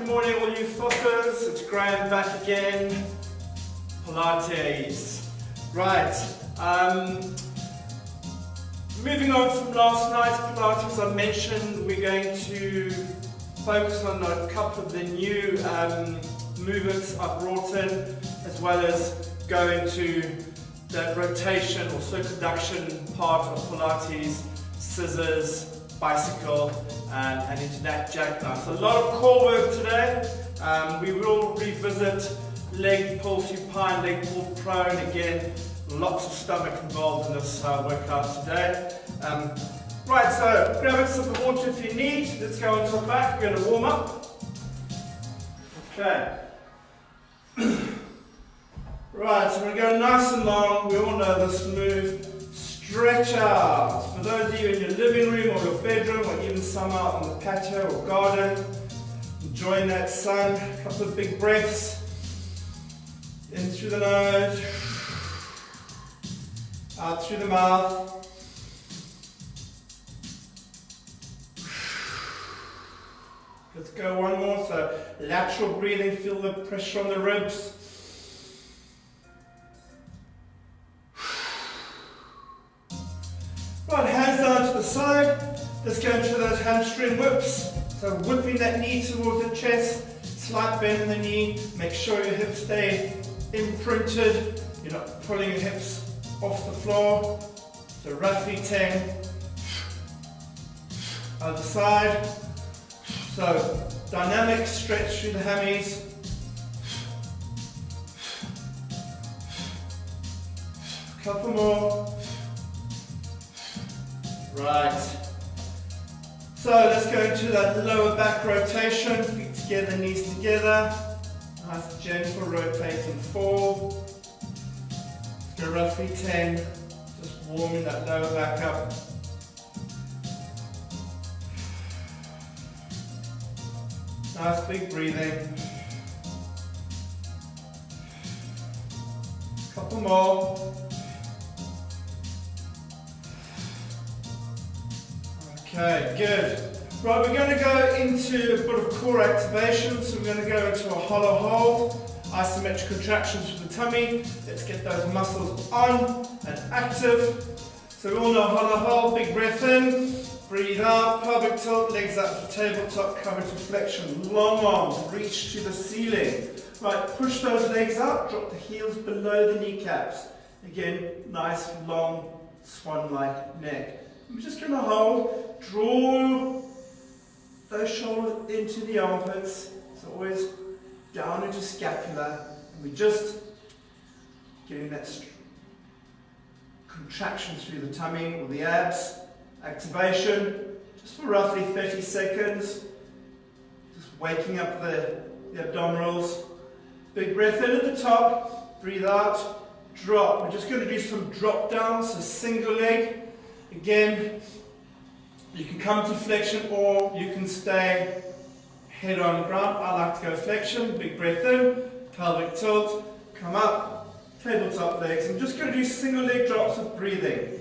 morning all you fuckers, it's Graham back again. Pilates. Right, moving on from last night's Pilates, I mentioned we're going to focus on a couple of the new movements I've brought in, as well as go into the rotation or circumduction part of Pilates, scissors, bicycle, and into that jackknife. So a lot of core work today. We will revisit leg pull supine, leg pull prone. Again, lots of stomach involved in this workout today. Right, so grab a sip of water if you need. Let's go onto our back. We're going to warm up. Okay. Right, so we're going to go nice and long. We all know this move. Stretch out. For those of you in your living room or your bedroom, or even some out on the patio or garden, enjoying that sun. A couple of big breaths. In through the nose, out through the mouth. Let's go one more. So lateral breathing, feel the pressure on the ribs. Right, hands down to the side. Let's go into those hamstring whips. So whipping that knee towards the chest, slight bend in the knee. Make sure your hips stay imprinted. You're not pulling your hips off the floor. So roughly 10. Other side. So dynamic stretch through the hammies. Couple more. Right. So let's go into that lower back rotation. Feet together, knees together. Nice gentle rotating forward. Let's go roughly 10. Just warming that lower back up. Nice big breathing. Couple more. Okay, good. Right, we're going to go into a bit of core activation. So we're going to go into a hollow hold, isometric contractions for the tummy. Let's get those muscles on and active. So we all know hollow hold, big breath in, breathe out, pelvic tilt, legs up to tabletop, cover to flexion, long arms, reach to the ceiling. Right, push those legs out, drop the heels below the kneecaps. Again, nice long swan-like neck. We're just going to hold, draw those shoulders into the armpits, so always down into scapula, and we're just getting that contraction through the tummy or the abs, activation, just for roughly 30 seconds, just waking up the abdominals. Big breath in at the top, breathe out, drop. We're just going to do some drop downs, so single leg. Again, you can come to flexion or you can stay head on ground. I like to go flexion, big breath in, pelvic tilt, come up, tabletop legs. I'm just going to do single leg drops of breathing.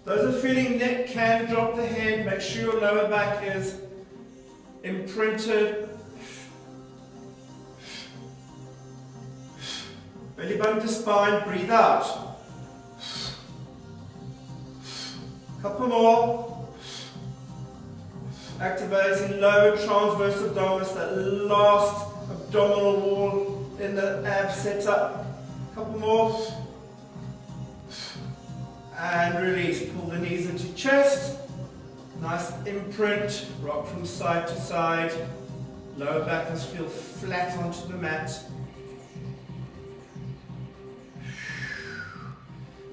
Those are feeling neck can drop the head, make sure your lower back is imprinted. Belly button to spine, breathe out. Couple more. Activating lower transverse abdominis, that last abdominal wall in the ab setup. Couple more. And release. Pull the knees into chest. Nice imprint. Rock from side to side. Lower back must feel flat onto the mat.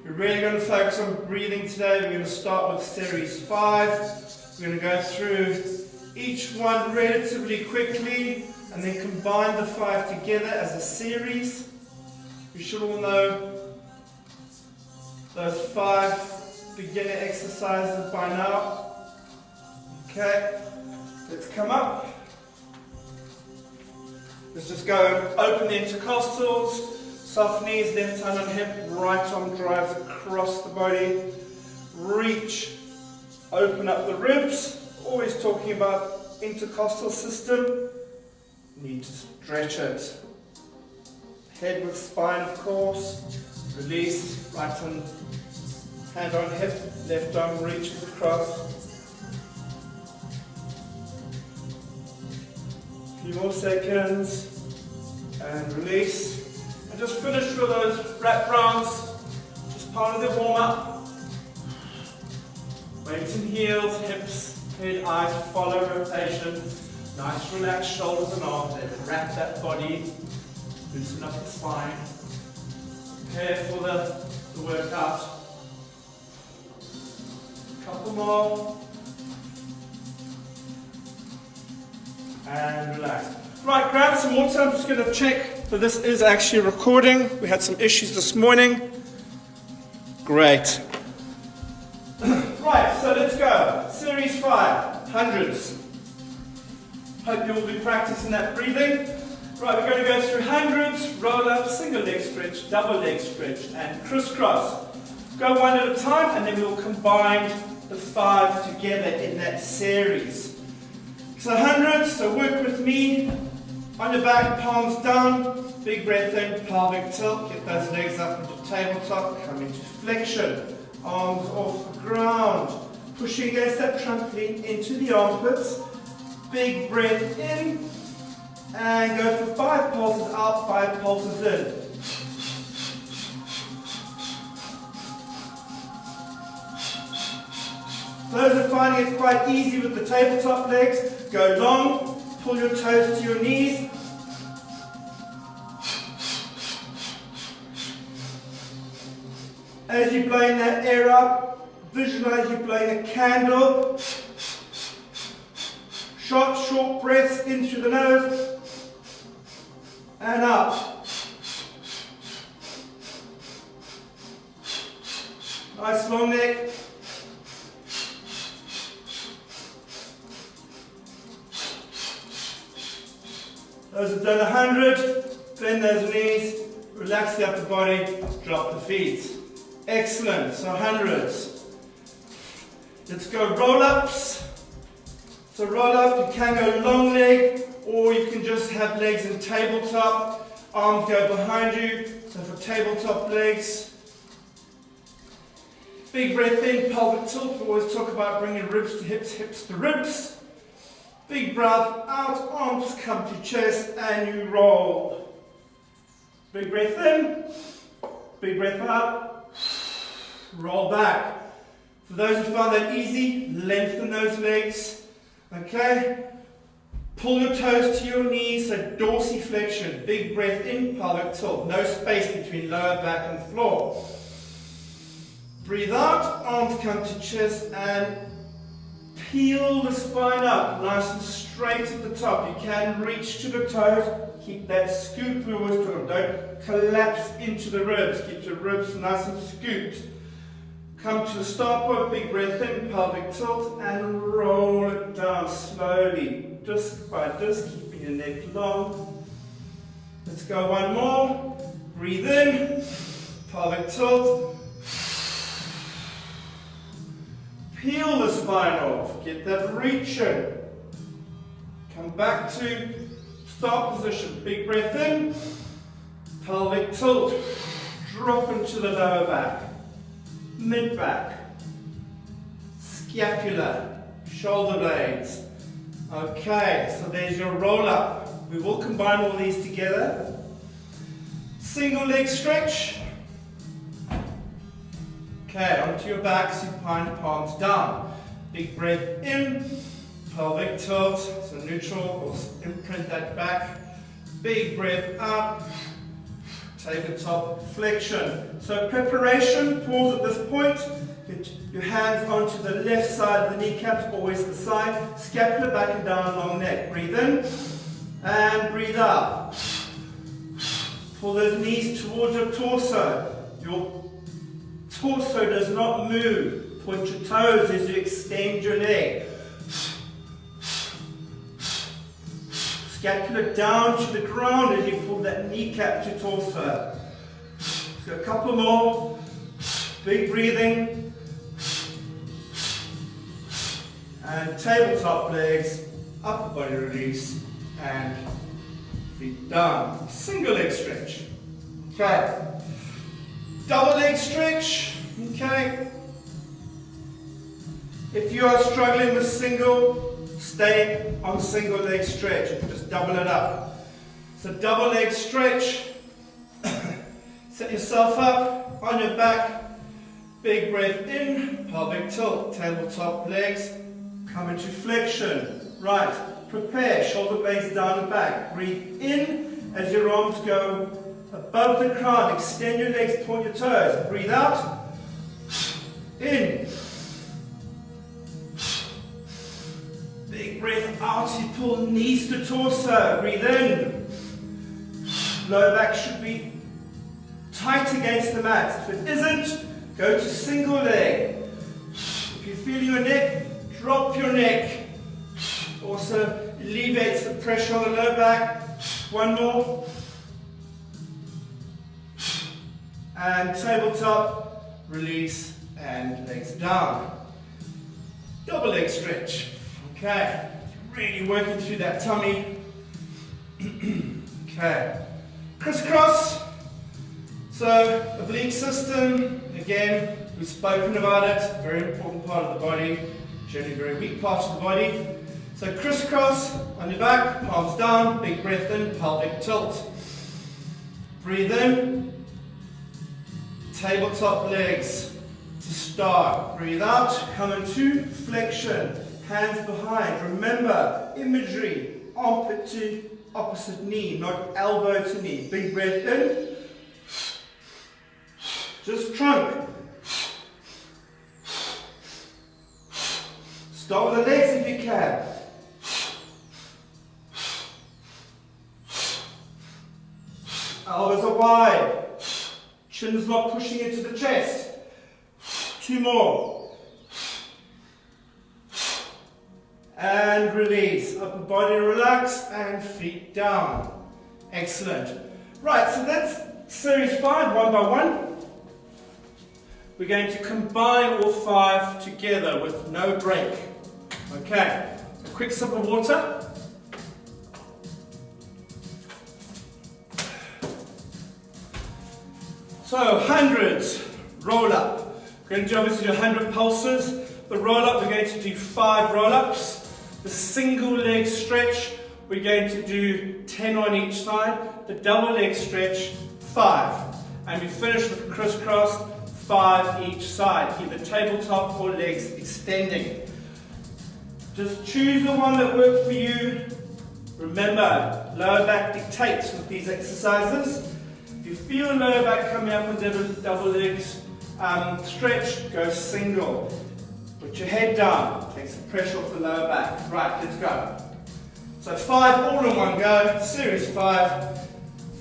We're really going to focus on breathing today. We're going to start with series 5. We're going to go through each one relatively quickly and then combine the 5 together as a series. You should all know those 5 beginner exercises by now. Okay, let's come up. Let's just go open the intercostals. Soft knees, left hand on hip, right arm drives across the body. Reach Open up the ribs, always talking about intercostal system. Need to stretch it. Head with spine, of course. Release, right hand on hip, left arm reaches across. A few more seconds. And release. And just finish with those wrap rounds. Just part of the warm up. Weights and heels, hips, head, eyes, follow rotation. Nice relaxed shoulders and arms. Then wrap that body. Loosen up the spine. Prepare for the workout. Couple more. And relax. Right, grab some water. I'm just going to check that this is actually recording. We had some issues this morning. Great. Right, so let's go. Series 5, hundreds. Hope you will be practicing that breathing. Right, we're going to go through hundreds, roll up, single leg stretch, double leg stretch, and crisscross. Go one at a time, and then we'll combine the 5 together in that series. So hundreds, so work with me. On your back, palms down, big breath in, pelvic tilt, get those legs up into tabletop, come into flexion. Arms off the ground, pushing against that trampoline into the armpits. Big breath in, and go for 5 pulses out, 5 pulses in. Those are finding it quite easy with the tabletop legs, go long, pull your toes to your knees. As you're blowing that air up, visualize you blowing a candle. Short breaths in through the nose and up. Nice long neck. Those have done 100, bend those knees, relax the upper body, drop the feet. Excellent, so hundreds. Let's go roll-ups. So roll up, you can go long leg, or you can just have legs in tabletop. Arms go behind you, so for tabletop legs. Big breath in, pelvic tilt. We always talk about bringing ribs to hips, hips to ribs. Big breath out, arms come to chest, and you roll. Big breath in, big breath out. Roll back. For those who find that easy, lengthen those legs. Okay? Pull your toes to your knees, so dorsiflexion. Big breath in, pelvic tilt. No space between lower back and floor. Breathe out, arms come to chest, and peel the spine up. Nice and straight at the top. You can reach to the toes. Keep that scoop we always talk about. Don't collapse into the ribs. Keep your ribs nice and scooped. Come to a start point, big breath in, pelvic tilt, and roll it down slowly, disc by disc, keeping your neck long. Let's go one more. Breathe in, pelvic tilt. Peel the spine off, get that reach in. Come back to start position, big breath in, pelvic tilt. Drop into the lower back. Mid-back, scapula, shoulder blades. Okay, so there's your roll-up. We will combine all these together. Single leg stretch. Okay, onto your back, supine, palms down. Big breath in, pelvic tilt, so neutral, we'll imprint that back. Big breath up. Tabletop flexion. So preparation, pause at this point. Get your hands onto the left side of the kneecaps, always the side. Scapula back and down, long neck. Breathe in and breathe out. Pull those knees towards your torso. Your torso does not move. Point your toes as you extend your leg. Scapula down to the ground as you pull that kneecap to torso. So a couple more. Big breathing. and tabletop legs, upper body release, and feet down. Single leg stretch. Okay. Double leg stretch. Okay. If you are struggling with single, stay on single leg stretch. You can just double it up. So double leg stretch. Set yourself up on your back. Big breath in, pelvic tilt, tabletop legs, come into flexion. Right, prepare, shoulder blades down and back. Breathe in as your arms go above the crown. Extend your legs, point your toes. Breathe out. In. Big breath out, you pull knees to torso. Breathe in. Lower back should be tight against the mat. If it isn't, go to single leg. If you feel your neck, drop your neck. Also alleviates the pressure on the lower back. One more. And tabletop, release, and legs down. Double leg stretch. Okay, really working through that tummy. Okay, crisscross. So, oblique system, again, we've spoken about it, very important part of the body, generally very weak part of the body. So crisscross on your back, palms down, big breath in, pelvic tilt. Breathe in, tabletop legs to start. Breathe out, come into flexion, hands behind. Remember, imagery, armpit to opposite knee, not elbow to knee. Big breath in. Just trunk. Start with the legs if you can. Elbows are wide. Chin's not pushing into the chest. 2 more. And release. Upper body relax and feet down. Excellent. Right, so that's series 5, one by one. We're going to combine all 5 together with no break. Okay, a quick sip of water. So, hundreds, roll up. We're going to obviously do 100 pulses. The roll up, we're going to do 5 roll ups. The single leg stretch, we're going to do 10 on each side. The double leg stretch, 5. And we finish with crisscross, 5 each side, either tabletop or legs extending. Just choose the one that works for you. Remember, lower back dictates with these exercises. If you feel lower back coming up with double legs stretch, go single. Put your head down, take some pressure off the lower back. Right, let's go. So 5 all in one go, series 5.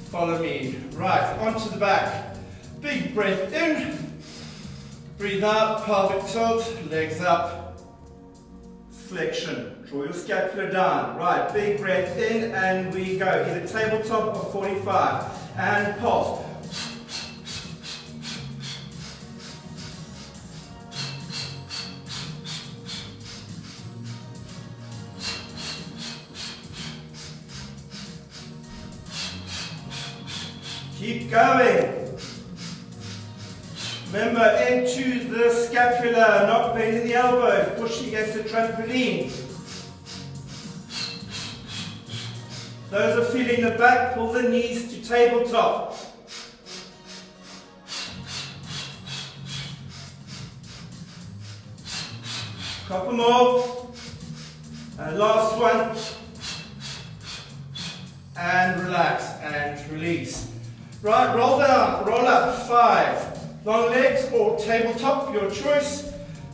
Follow me. Right, onto the back. Big breath in. Breathe out, pelvic tilt, legs up, flexion. Draw your scapula down. Right, big breath in and we go. Either tabletop or 45. And pulse. Keep going. Remember, into the scapula, not bending the elbows, pushing against the trampoline. Those are feeling the back, pull the knees to tabletop. Couple more. And last one. And relax and release. Right, roll down, roll up, 5. Long legs or tabletop, your choice.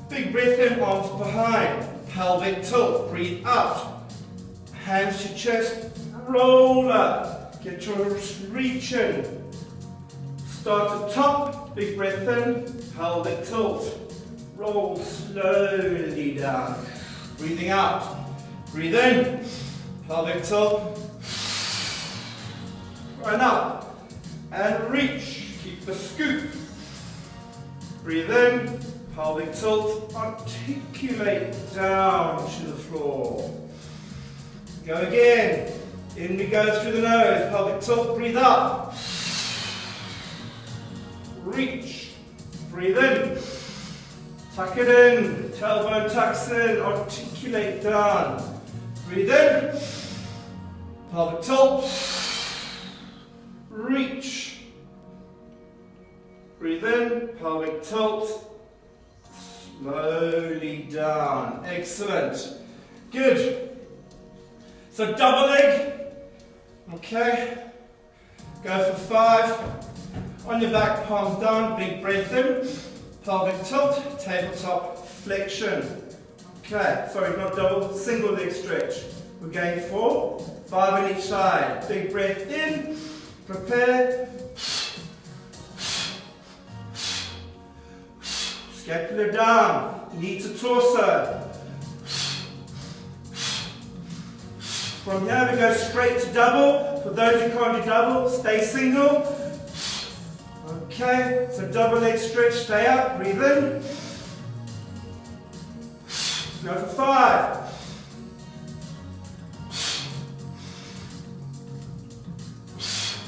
Big breath in, arms behind. Pelvic tilt, breathe out. Hands to chest, roll up. Get your reach in. Start at top, big breath in, pelvic tilt. Roll slowly down. Breathing out. Breathe in, pelvic tilt. And up. And reach. Keep the scoop. Breathe in, pelvic tilt, articulate down to the floor. Go again. In we go through the nose, pelvic tilt, breathe up. Reach, breathe in. Tuck it in, tailbone tucks in, articulate down. Breathe in. Pelvic tilt. Reach. Breathe in, pelvic tilt. Slowly down. Excellent. Good. So double leg. Okay. Go for 5. On your back, palms down, big breath in. Pelvic tilt, tabletop flexion. Okay, sorry, not double, single leg stretch. We're going for 5 on each side. Big breath in. Prepare. Scapula down, knee to torso. From here we go straight to double. For those who can't do double, stay single. Okay, so double leg stretch, stay up, breathe in. Go for 5.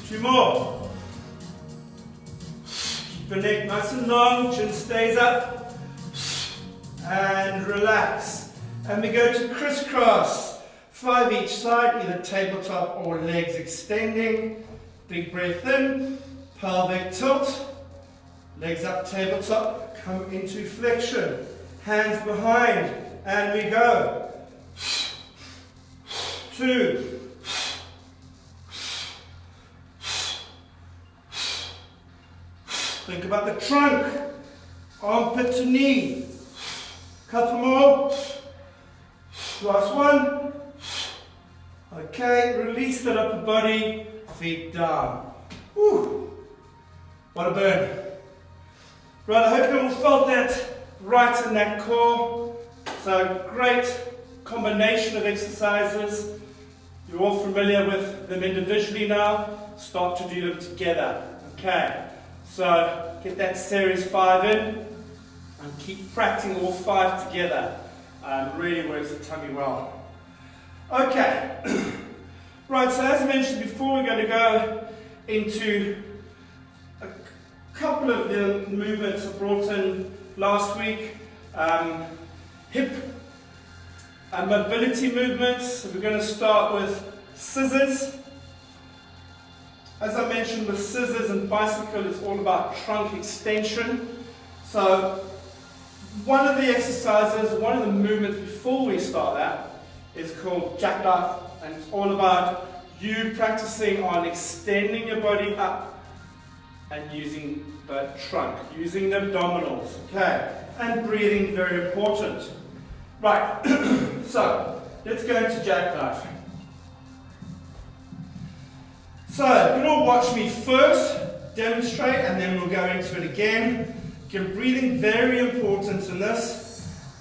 Two more. Keep your neck nice and long, chin stays up. And relax. And we go to crisscross. 5 each side, either tabletop or legs extending. Big breath in, pelvic tilt. Legs up, tabletop, come into flexion. Hands behind, and we go. 2. Think about the trunk, armpit to knee. Couple more. Last one. Okay, release that upper body, feet down. Whew. What a burn. Right, I hope you all felt that right in that core. So great combination of exercises. You're all familiar with them individually now. Start to do them together. Okay, so get that series 5 in and keep practicing all 5 together. Really works the tummy well. Okay, right, so as mentioned before, we're going to go into a couple of the movements I brought in last week. Hip mobility movements. So we're going to start with scissors. As I mentioned, with scissors and bicycle, it's all about trunk extension. So one of the exercises, one of the movements before we start that is called jackknife, and it's all about you practicing on extending your body up and using the trunk, using the abdominals, okay? And breathing, very important. Right, so let's go into jackknife. So you can all watch me first, demonstrate, and then we'll go into it again. Again, breathing, very important in this.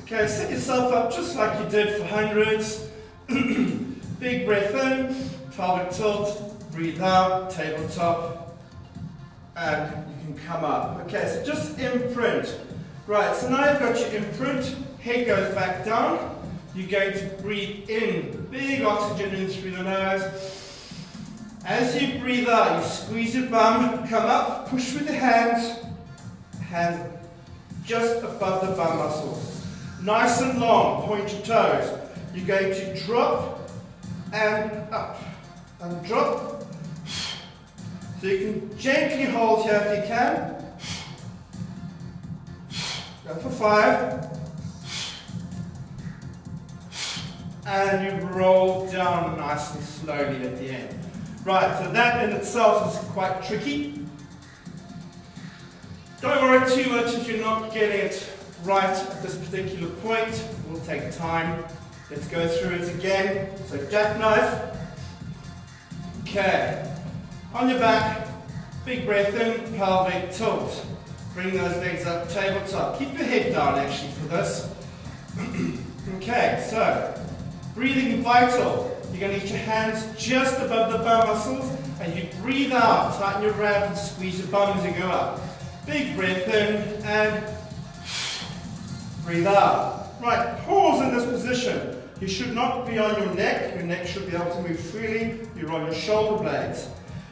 Okay, set yourself up just like you did for hundreds. Big breath in, pelvic tilt, breathe out, tabletop, and you can come up. Okay, so just imprint. Right, so now you've got your imprint, head goes back down. You're going to breathe in, big oxygen in through the nose. As you breathe out, you squeeze your bum, come up, push with your hands just above the bum muscles. Nice and long, point your toes. You're going to drop and up and drop. So you can gently hold here if you can. Go for 5. And you roll down nice and slowly at the end. Right, so that in itself is quite tricky. Don't worry too much if you're not getting it right at this particular point. It will take time. Let's go through it again. So jackknife. Okay. On your back, big breath in, pelvic tilt. Bring those legs up, tabletop. Keep your head down actually for this. Okay, so breathing vital. You're going to get your hands just above the bum muscles and you breathe out. Tighten your abs and squeeze your bum as you go up. Big breath in and breathe out. Right, pause in this position. You should not be on your neck should be able to move freely, you're on your shoulder blades.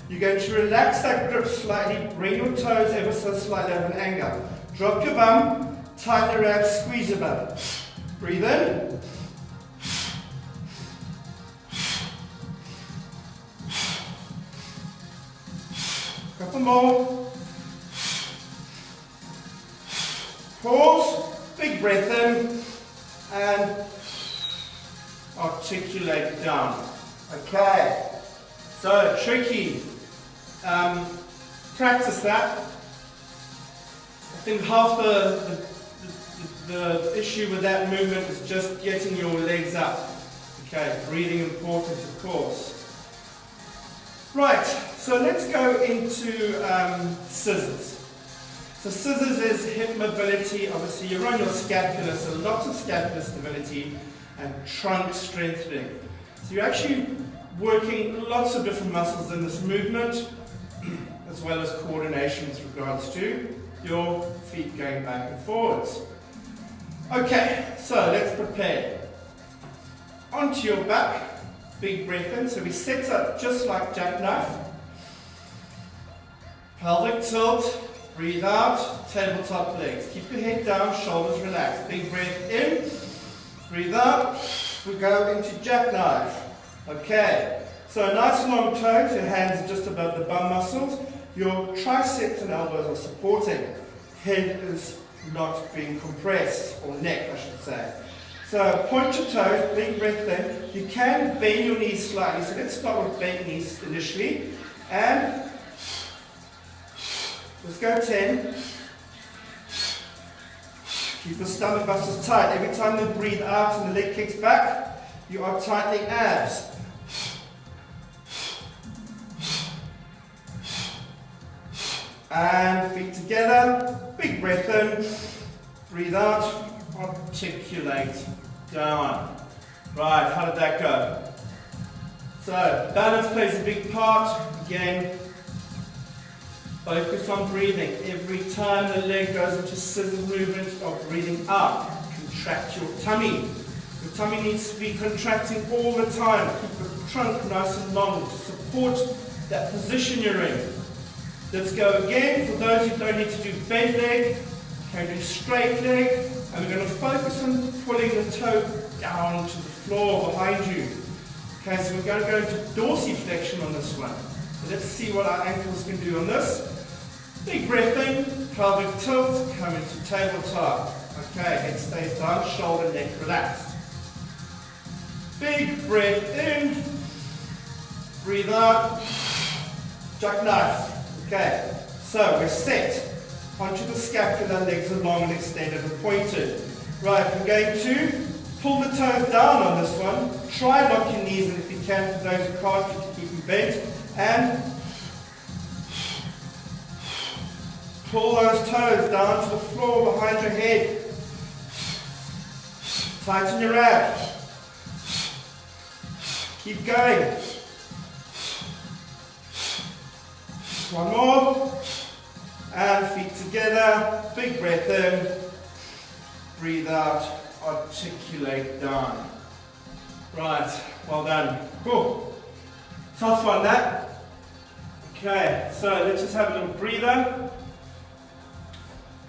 You're going to relax that grip slightly, bring your toes ever so slightly at an angle. Drop your bum, tighten your abs, squeeze your bum. Breathe in. Couple more. Pause, big breath in, and articulate down. Okay, so tricky. Practice that. I think half the issue with that movement is just getting your legs up. Okay, breathing important, of course. Right, so let's go into scissors. So scissors is hip mobility. Obviously you're on your scapula, so lots of scapular stability and trunk strengthening. So you're actually working lots of different muscles in this movement, as well as coordination with regards to your feet going back and forwards. Okay, so let's prepare. Onto your back, big breath in. So we set up just like jackknife. Pelvic tilt, breathe out, tabletop legs. Keep your head down, shoulders relaxed. Big breath in, breathe out. We go into jackknife. Okay, so nice long toes, your hands are just above the bum muscles. Your triceps and elbows are supporting. Head is not being compressed, or neck I should say. So point your toes, big breath in. You can bend your knees slightly, so let's start with bent knees initially. And let's go 10. Keep the stomach muscles tight. Every time you breathe out and the leg kicks back, you are tightening abs. And feet together, big breath in, breathe out, articulate down. Right, how did that go? So, balance plays a big part. Again, focus on breathing. Every time the leg goes into scissors movement, start breathing out. Contract your tummy. Your tummy needs to be contracting all the time. Keep the trunk nice and long to support that position you're in. Let's go again. For those who don't need to do bent leg, can do straight leg. And we're going to focus on pulling the toe down to the floor behind you. Okay, so we're going to go into dorsiflexion on this one. So let's see what our ankles can do on this. Big breath in, pelvic tilt, come into tabletop. Okay, head stays down, shoulder, neck relaxed. Big breath in, breathe out, jackknife. Okay, so we're set. Onto the scapula, legs are long and extended and pointed. Right, we're going to pull the toes down on this one. Try lock your knees, and if you can, for those who can't, you can keep them bent. And pull those toes down to the floor behind your head. Tighten your abs. Keep going. One more. And feet together. Big breath in. Breathe out. Articulate down. Right. Well done. Cool. Tough one, that. Okay. So let's just have a little breather.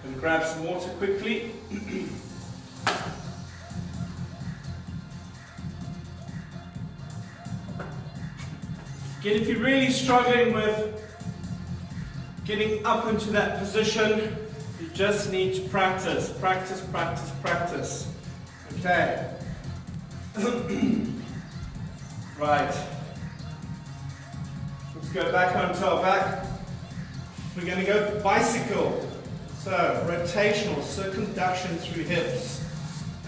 Gonna grab some water quickly. Again, if you're really struggling with getting up into that position, you just need to practice, practice, practice, practice. Okay. Right. Let's go back onto our back. We're going to go bicycle. So, rotational, circumduction through hips.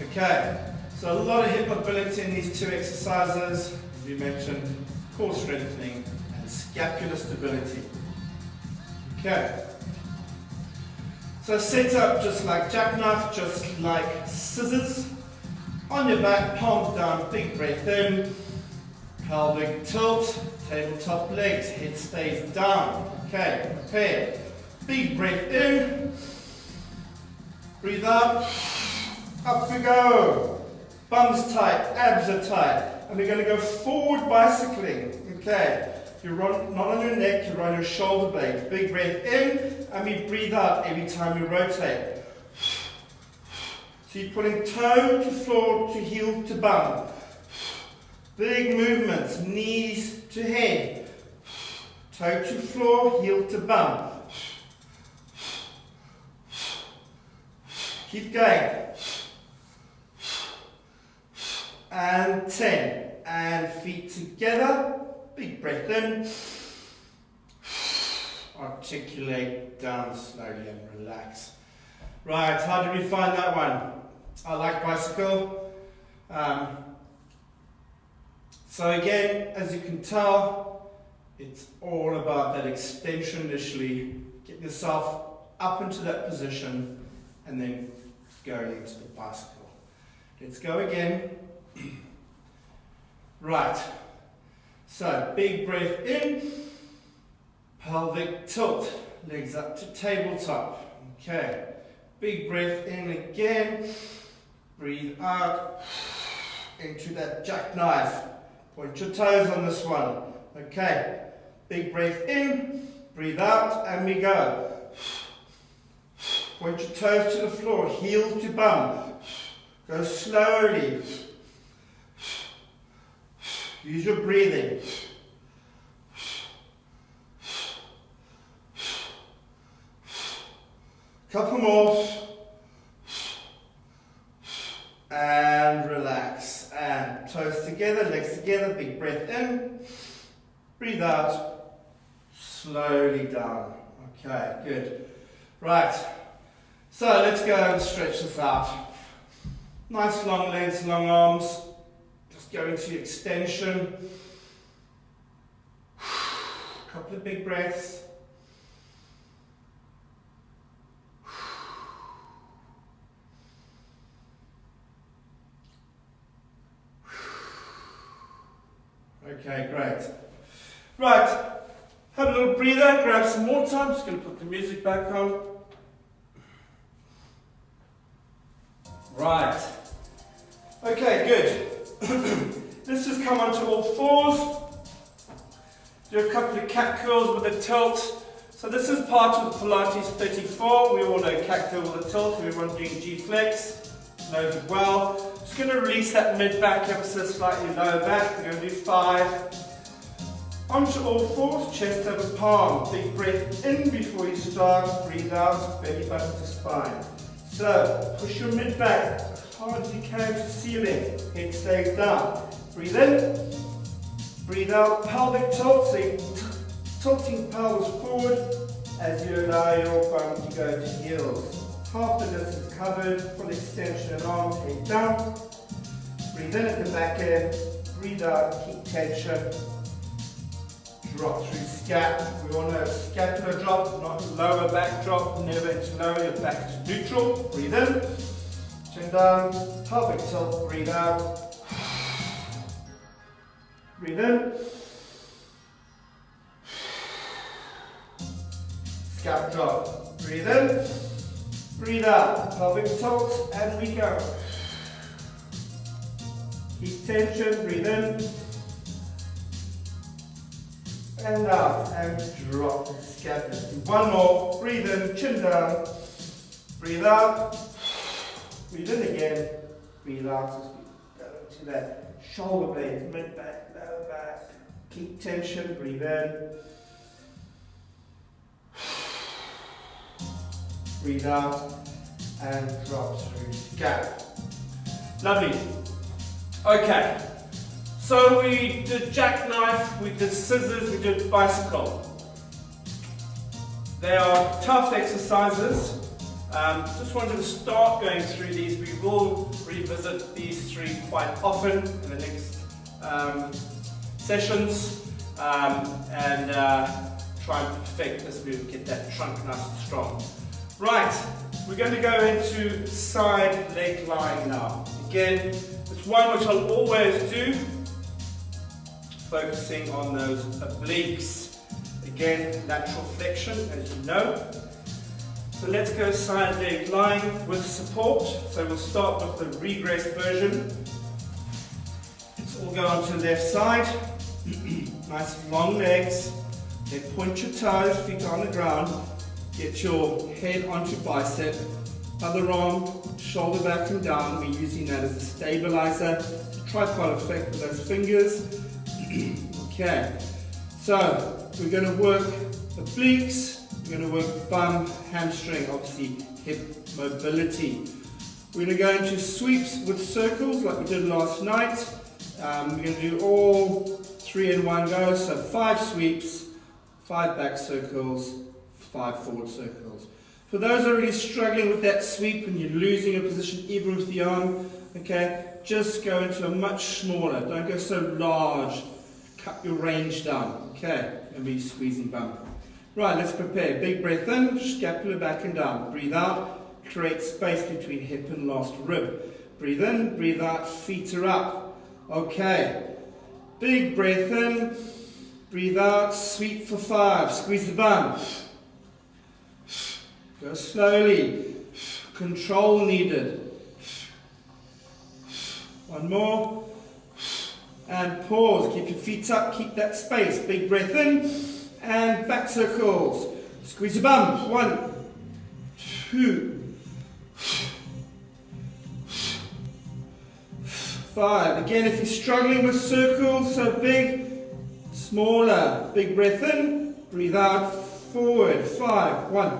Okay. So a lot of hip mobility in these two exercises. As we mentioned, core strengthening and scapular stability. Okay. So set up just like jackknife, just like scissors. On your back, palms down, big breath in. Pelvic tilt, tabletop legs, head stays down. Okay, prepare. Big breath in. Breathe out. Up we go. Bum's tight, abs are tight. And we're going to go forward bicycling. Okay. You run not on your neck, you run your shoulder blades. Big breath in, and we breathe out every time we rotate. So you're putting toe to floor to heel to bum. Big movements, knees to head. Toe to floor, heel to bum. Keep going. And 10. And feet together. Big breath in. Articulate down slowly and relax. Right, how did we find that one? I like bicycle. So again, as you can tell, it's all about that extension initially. Get yourself up into that position and then going into the bicycle. Let's go again. Right. So, big breath in, pelvic tilt, legs up to tabletop. Okay, big breath in again, breathe out into that jackknife. Point your toes on this one. Okay, big breath in, breathe out, and we go. Point your toes to the floor, heel to bum. Go slowly. Use your breathing. Couple more. And relax. And toes together, legs together, big breath in. Breathe out. Slowly down. Okay, good. Right. So let's go and stretch this out. Nice long legs, long arms. Go into extension. Couple of big breaths. Okay, great. Right, have a little breather, grab some more time. Just going to put the music back on. Right. Okay, good. Let's just come onto all fours. Do a couple of cat curls with a tilt. So this is part of Pilates 34. We all know cat curl with a tilt. Everyone doing G-flex. Knows it well. Just going to release that mid-back ever so slightly lower back. We're going to do 5. Onto all fours, chest over palm. Big breath in before you start. Breathe out, belly button to spine. So push your mid-back as hard as you can to the ceiling. Head stays down. Breathe in, breathe out, pelvic tilt, so you're tilting pelvis forward as you allow your bum to go to heels. Half the distance covered, full extension and arms, head down. Breathe in at the back end, breathe out, keep tension. Drop through scat. We all know scapular drop, not lower back drop, never into lower, your back is neutral. Breathe in, chin down, pelvic tilt, breathe out. Breathe in. Scap drop. Breathe in. Breathe out. Pelvic tilt, and we go. Keep tension. Breathe in. And out. And drop. Scap. Let's do one more. Breathe in. Chin down. Breathe out. Breathe in again. Breathe out. As we go into that. Shoulder blades, mid back, lower back. Keep tension, breathe in. Breathe out and drop through gap. Lovely. Okay. So we did jackknife, we did scissors, we did bicycle. They are tough exercises. Just wanted to start going through these. We will revisit these 3 quite often in the next sessions and try and perfect this move, get that trunk nice and strong. Right, we're going to go into side leg lying now. Again, it's one which I'll always do, focusing on those obliques. Again, lateral flexion, as you know. So let's go side leg lying with support. So we'll start with the regressed version. Let's all go onto the left side. Nice long legs. Then point your toes, feet on the ground. Get your head onto bicep. Other arm, shoulder back and down. We're using that as a stabilizer. Tripod effect with those fingers. Okay. So we're going to work the obliques. We're going to work bum, hamstring, obviously hip mobility. We're going to go into sweeps with circles like we did last night. We're going to do all 3 in one go. So 5 sweeps, 5 back circles, 5 forward circles. For those who are really struggling with that sweep and you're losing a position even with the arm, okay, just go into a much smaller. Don't go so large. Cut your range down. Okay, and be squeezing bum. Right, let's prepare. Big breath in, scapula back and down. Breathe out, create space between hip and last rib. Breathe in, breathe out, feet are up. Okay, big breath in, breathe out, sweep for 5. Squeeze the bum. Go slowly. Control needed. One more. And pause. Keep your feet up, keep that space. Big breath in. And back circles. Squeeze your bum. 1, 2, 5. Again, if you're struggling with circles, so big, smaller. Big breath in. Breathe out. Forward. 5. 1.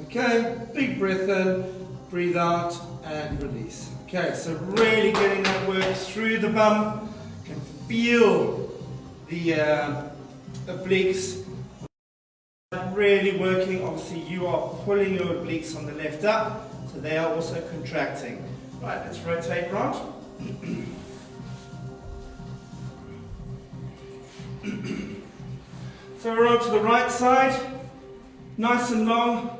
Okay. Big breath in. Breathe out and release. Okay, so really getting that work through the bum. You can feel the obliques really working. Obviously you are pulling your obliques on the left up, so they are also contracting. Right, let's rotate round. So we're on to the right side, nice and long.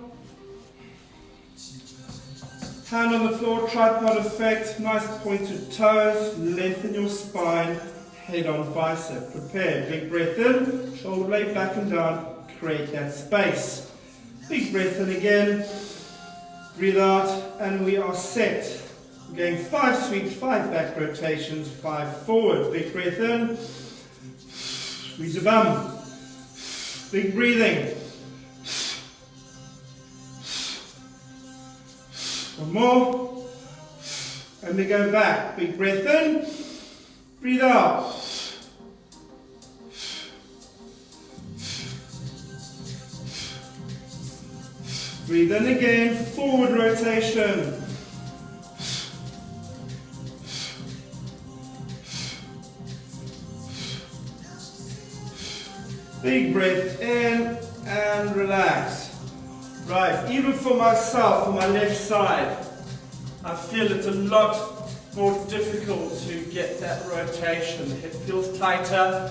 Hand on the floor, tripod effect, nice pointed toes, lengthen your spine, head on bicep. Prepare, big breath in, shoulder blade back and down, create that space. Big breath in again, breathe out, and we are set. We're going 5 sweeps, 5 back rotations, 5 forward. Big breath in, squeeze your bum, big breathing. One more, and we go back. Big breath in, breathe out. Breathe in again, forward rotation. Big breath in and relax. Right, even for myself, on my left side, I feel it's a lot more difficult to get that rotation. The hip feels tighter,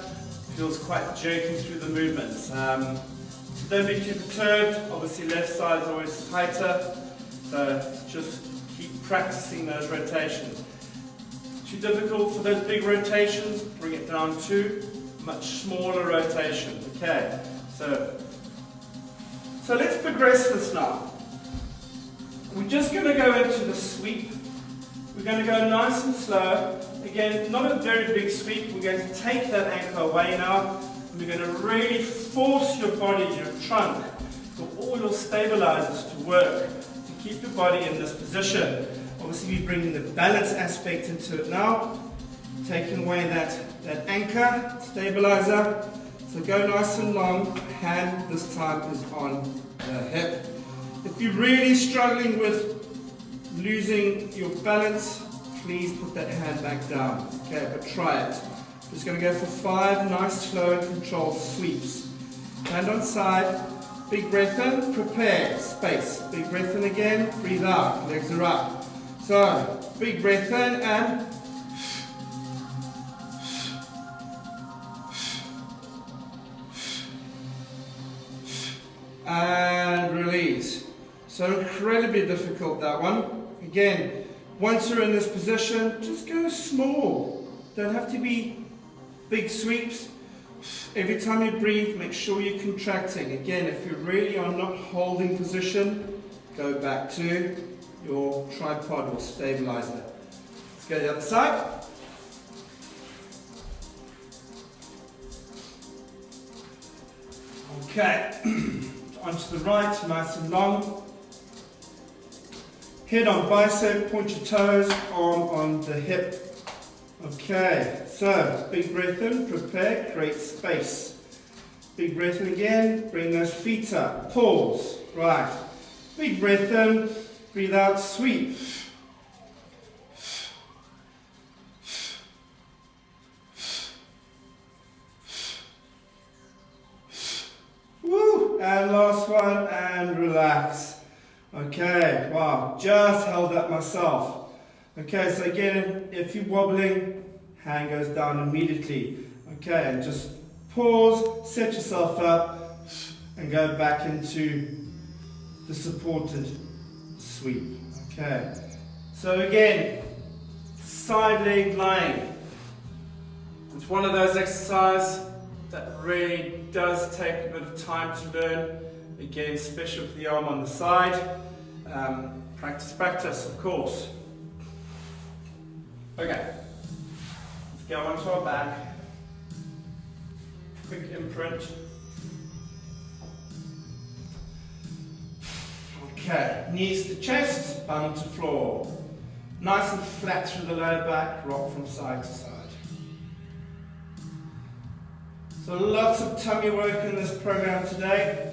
feels quite jerky through the movements. Don't be too perturbed, obviously left side is always tighter, so just keep practicing those rotations. Too difficult for those big rotations, bring it down to much smaller rotation. Okay, so let's progress this now. We're just going to go into the sweep. We're going to go nice and slow. Again, not a very big sweep. We're going to take that anchor away now. We're going to really force your body, your trunk, for all your stabilizers to work, to keep your body in this position. Obviously we're bringing the balance aspect into it now. Taking away that anchor, stabilizer. So go nice and long, hand this time is on the hip. If you're really struggling with losing your balance, please put that hand back down. Okay, but try it. Just going to go for 5 nice, slow and controlled sweeps. Hand on side, big breath in, prepare, space. Big breath in again, breathe out, legs are up. So, big breath in and release. So incredibly difficult, that one. Again, once you're in this position, just go small. Don't have to be big sweeps. Every time you breathe, make sure you're contracting. Again, if you really are not holding position, go back to your tripod or stabilizer. Let's go to the other side. Okay, onto the right, nice and long. Head on bicep, point your toes, arm on the hip. Okay, so big breath in, prepare, create space. Big breath in again, bring those feet up, pause, right. Big breath in, breathe out, sweep. Woo, and last one, and relax. Okay, wow, just held that myself. Okay, so again, if you're wobbling, hand goes down immediately. Okay, and just pause, set yourself up, and go back into the supported sweep. Okay, so again, side leg lying. It's one of those exercises that really does take a bit of time to learn. Again, especially with the arm on the side. Practice, of course. Okay, let's go onto our back. Quick imprint. Okay, knees to chest, bum to floor. Nice and flat through the lower back, rock from side to side. So lots of tummy work in this program today.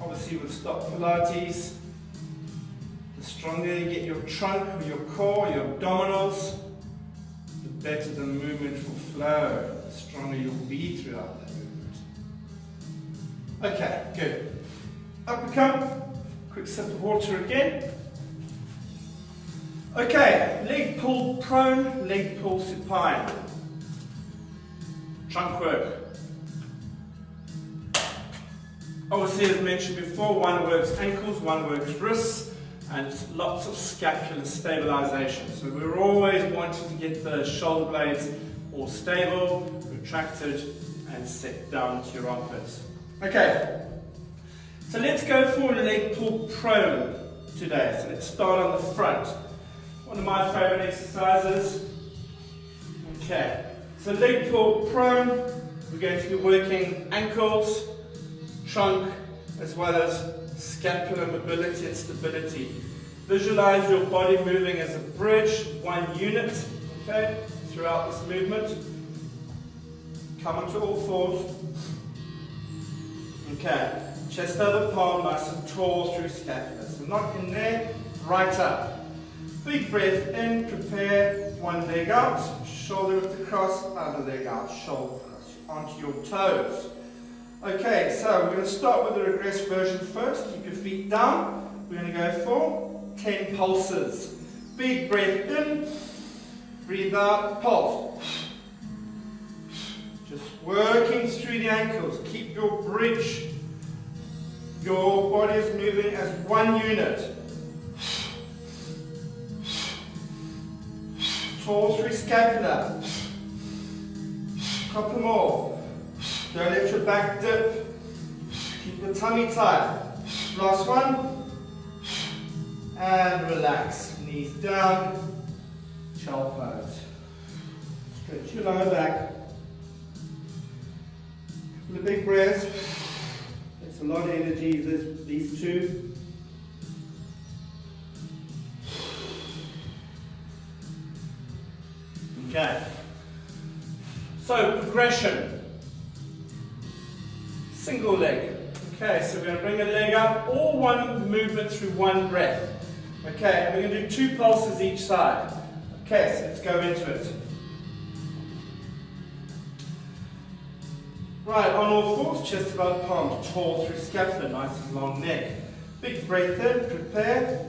Obviously with stop Pilates, the stronger you get your trunk, or your core, your abdominals, the better the movement will flow, the stronger you'll be throughout that movement. Okay, good. Up we come. Quick sip of water again. Okay, leg pull prone, leg pull supine. Trunk work. Obviously, as mentioned before, one works ankles, one works wrists, and lots of scapular stabilization. So we're always wanting to get the shoulder blades all stable, retracted, and set down to your armpits. Okay, so let's go for leg pull prone today. So let's start on the front. One of my favorite exercises. Okay, so leg pull prone, we're going to be working ankles, trunk, as well as scapular mobility and stability. Visualize your body moving as a bridge, one unit, okay, throughout this movement. Come onto all fours. Okay, chest over palm, nice and tall through scapula. So not in there, right up. Big breath in, prepare, one leg out, shoulder width across, other leg out, shoulder across, onto your toes. Okay, so we're going to start with the regress version first. Keep your feet down. We're going to go for 10 pulses. Big breath in, breathe out, pulse. Just working through the ankles. Keep your bridge. Your body is moving as one unit. Tall through scapula. Couple more. Don't let your back dip. Keep the tummy tight. Last one. And relax. Knees down. Child pose. Stretch your lower back. Couple of big breaths. It's a lot of energy, these two. Okay. So, progression. Single leg. Okay, so we're going to bring a leg up, all one movement through one breath. Okay, and we're going to do 2 pulses each side. Okay, so let's go into it. Right, on all fours, chest above palms, tall through scapula, nice and long neck. Big breath in, prepare.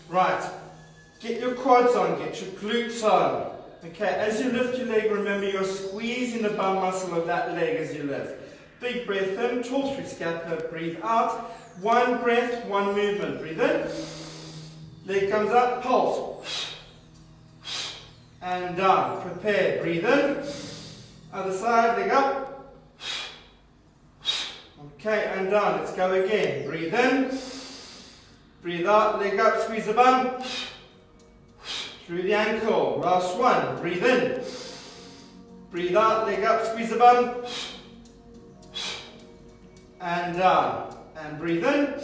Right, get your quads on, get your glutes on. Okay, as you lift your leg, remember you're squeezing the bum muscle of that leg as you lift. Big breath in, tall through scapula, breathe out. One breath, one movement. Breathe in. Leg comes up, pulse. And down. Prepare. Breathe in. Other side, leg up. Okay, and down. Let's go again. Breathe in. Breathe out, leg up, squeeze the bum. Through the ankle. Last one. Breathe in. Breathe out, leg up, squeeze the bum. And down. And breathe in.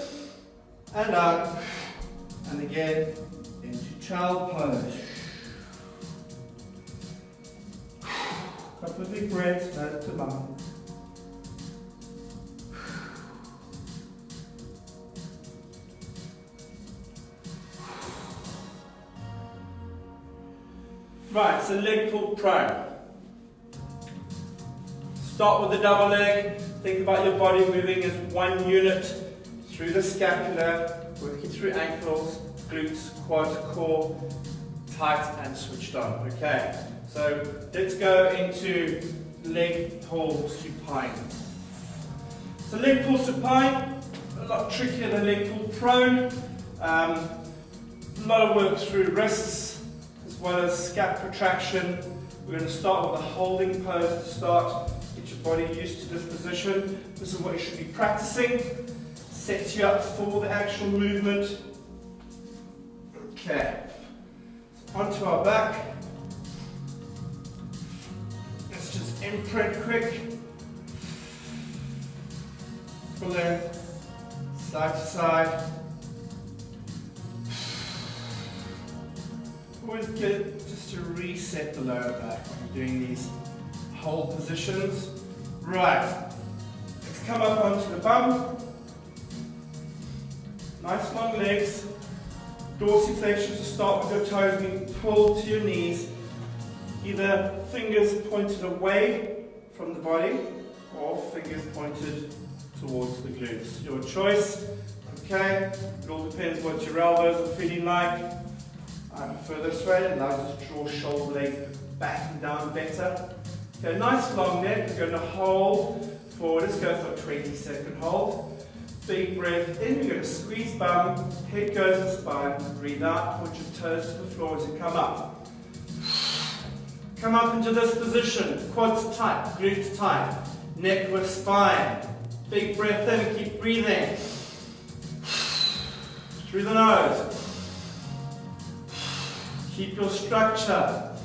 And out. And again, into child pose. Couple of big breaths, nose to bum. Right, so leg pull prone. Start with the double leg. Think about your body moving as one unit through the scapula, working through ankles, glutes, quads, core, tight and switched on. Okay, so let's go into leg pull supine. So leg pull supine, a lot trickier than leg pull prone. A lot of work through wrists, as well as scap protraction. We're going to start with a holding pose to start. Get your body used to this position. This is what you should be practicing. Sets you up for the actual movement. Okay, so onto our back. Let's just imprint quick. Pull in, side to side. Always good just to reset the lower back when you're doing these hold positions. Right, let's come up onto the bum. Nice long legs. Dorsiflexion to start with your toes being pulled to your knees. Either fingers pointed away from the body or fingers pointed towards the glutes. Your choice. Okay, it all depends what your elbows are feeling like. I prefer this way, it allows us to draw shoulder blades back and down better. Okay, nice long neck. We're going to hold for, let's go for a 20-second hold. Big breath in, we're going to squeeze bum, head goes to spine, breathe out, point your toes to the floor as you come up. Come up into this position, quads tight, glutes tight, neck with spine. Big breath in, keep breathing. Through the nose. Keep your structure. A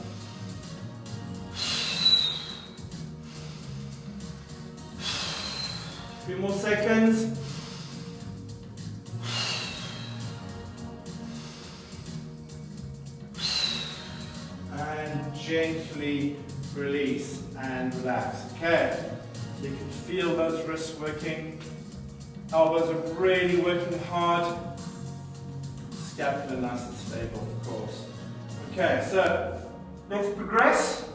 few more seconds. And gently release and relax. Okay, so you can feel those wrists working. Elbows are really working hard. Scapula nice and stable, of course. Okay, so let's progress.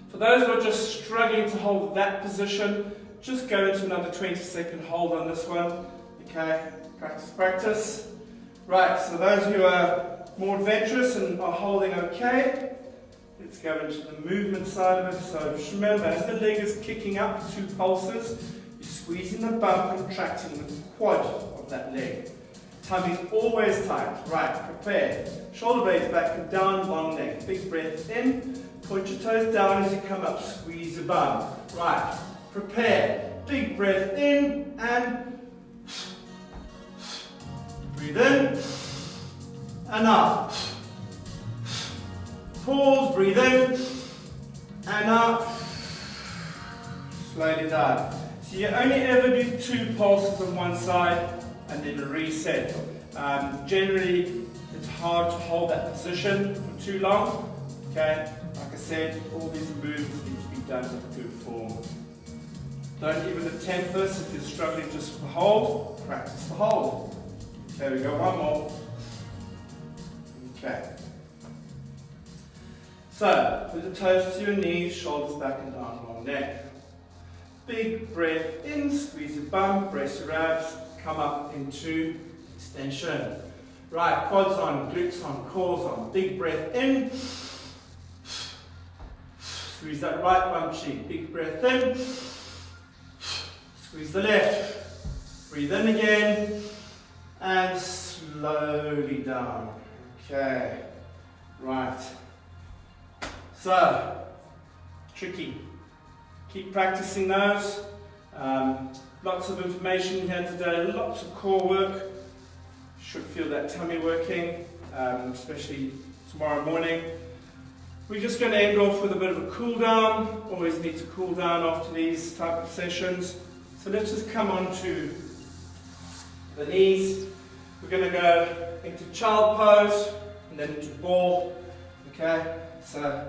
For those who are just struggling to hold that position, just go into another 20-second hold on this one. Okay, practice, practice. Right, so those who are more adventurous and are holding okay, let's go into the movement side of it. So just remember, as the leg is kicking up 2 pulses, you're squeezing the bum, contracting the quad of that leg. Tummy's always tight. Right, prepare. Shoulder blades back and down, long neck. Big breath in. Point your toes down as you come up. Squeeze your bum. Right, prepare. Big breath in and breathe in and out. Pause, breathe in and out. Slowly down. So you only ever do 2 pulses on one side and then reset. Generally, it's hard to hold that position for too long. Okay, like I said, all these movements need to be done with good form. Don't even attempt this if you're struggling just for hold. Practice the hold. Okay, we go one more. Okay. So, put the toes to your knees, shoulders back and down, long neck. Big breath in, squeeze your bum, brace your abs, come up into extension. Right, quads on, glutes on, cores on. Big breath in. Squeeze that right bum cheek. Big breath in. Squeeze the left. Breathe in again. And slowly down. Okay. Right. So, tricky. Keep practicing those. Lots of information here today, lots of core work. Should feel that tummy working, especially tomorrow morning. We're just going to end off with a bit of a cool down. Always need to cool down after these type of sessions. So let's just come on to the knees. We're going to go into child pose and then into ball. Okay, so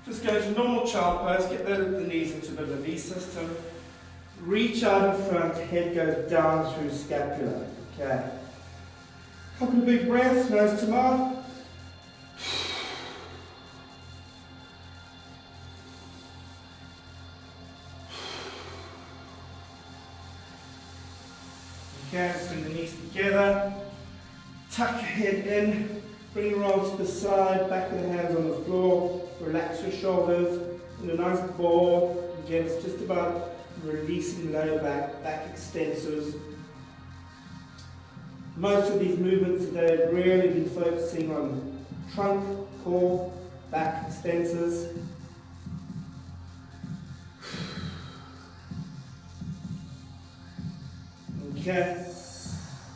just go to normal child pose, get the knees into a bit of a V system. Reach out in front, head goes down through scapula. Okay. Couple of big breaths, nose to mouth. Okay, bring the knees together. Tuck your head in. Bring your arms to the side, back of the hands on the floor. Relax your shoulders in a nice ball. Again, it's just about releasing lower back, back extensors. Most of these movements today have really been focusing on trunk, core, back extensors. Okay,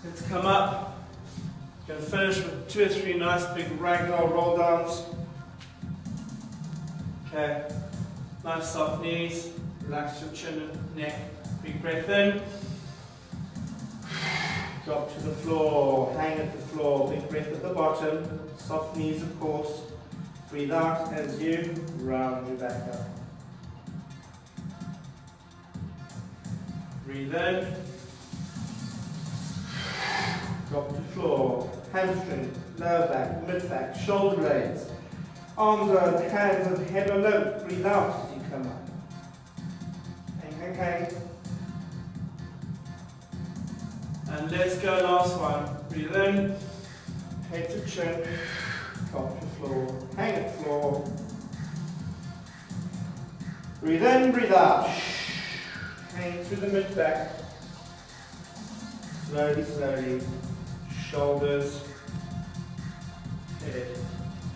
let's come up. Going to finish with 2 or 3 nice big ragdoll roll downs. Okay, nice soft knees. Relax your chin and neck. Big breath in. Drop to the floor. Hang at the floor. Big breath at the bottom. Soft knees, of course. Breathe out as you round your back up. Breathe in. Drop to the floor. Hamstring, lower back, mid back, shoulder blades. Arms on, hands on, head on low. Breathe out as you come up. Okay. And let's go last one. Breathe in, head to chin, drop to floor, hang at floor. Breathe in, breathe out. Hang through the mid back. Slowly, slowly. Shoulders, head,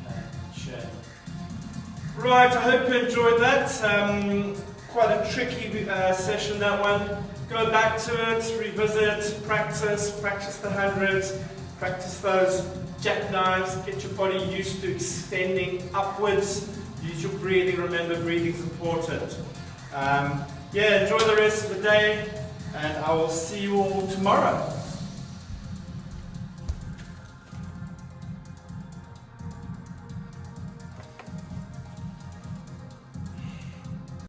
and chin. Right, I hope you enjoyed that. Quite a tricky session, that one. Go back to it, revisit, practice the hundreds, practice those jackknives, get your body used to extending upwards. Use your breathing, remember breathing is important. Yeah, enjoy the rest of the day, and I will see you all tomorrow.